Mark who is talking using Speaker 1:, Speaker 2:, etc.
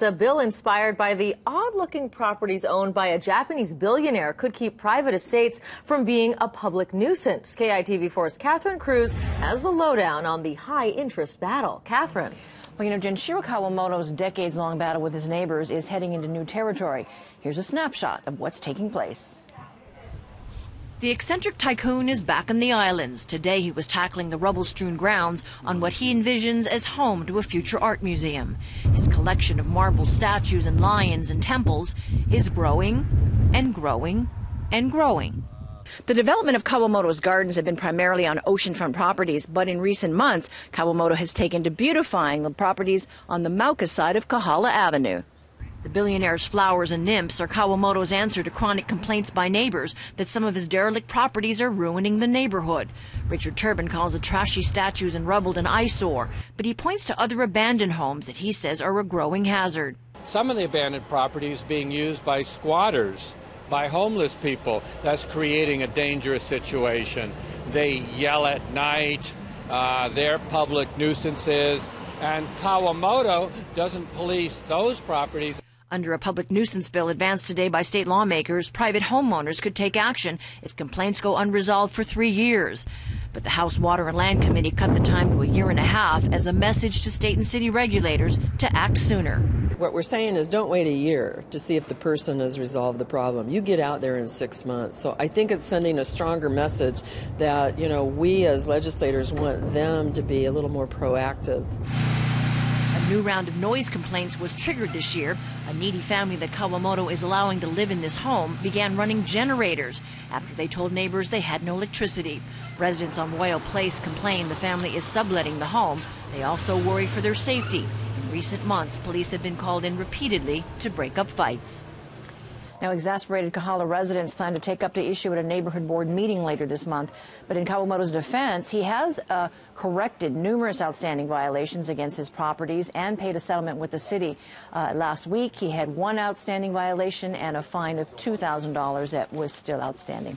Speaker 1: A bill inspired by the odd-looking properties owned by a Japanese billionaire could keep private estates from being a public nuisance. KITV4's Catherine Cruz has the lowdown on the high-interest battle. Catherine.
Speaker 2: Well, Junichiro Kawamoto's decades-long battle with his neighbors is heading into new territory. Here's a snapshot of what's taking place.
Speaker 3: The eccentric tycoon is back on the islands. Today he was tackling the rubble-strewn grounds on what he envisions as home to a future art museum. His collection of marble statues and lions and temples is growing and growing and growing.
Speaker 2: The development of Kawamoto's gardens have been primarily on oceanfront properties, but in recent months, Kawamoto has taken to beautifying the properties on the Mauka side of Kahala Avenue.
Speaker 3: The billionaire's flowers and nymphs are Kawamoto's answer to chronic complaints by neighbors that some of his derelict properties are ruining the neighborhood. Richard Turbin calls the trashy statues and rubble an eyesore, but he points to other abandoned homes that he says are a growing hazard.
Speaker 4: Some of the abandoned properties being used by squatters, by homeless people. That's creating a dangerous situation. They yell at night, they're public nuisances, and Kawamoto doesn't police those properties.
Speaker 3: Under a public nuisance bill advanced today by state lawmakers, private homeowners could take action if complaints go unresolved for 3 years. But the House Water and Land Committee cut the time to 1.5 years as a message to state and city regulators to act sooner.
Speaker 5: What we're saying is don't wait a year to see if the person has resolved the problem. You get out there in 6 months. So I think it's sending a stronger message that, we as legislators want them to be a little more proactive.
Speaker 3: A new round of noise complaints was triggered this year. A needy family that Kawamoto is allowing to live in this home began running generators after they told neighbors they had no electricity. Residents on Royal Place complain the family is subletting the home. They also worry for their safety. In recent months, police have been called in repeatedly to break up fights.
Speaker 2: Now, exasperated Kahala residents plan to take up the issue at a neighborhood board meeting later this month. But in Kawamoto's defense, he has corrected numerous outstanding violations against his properties and paid a settlement with the city. Last week, he had one outstanding violation and a fine of $2,000 that was still outstanding.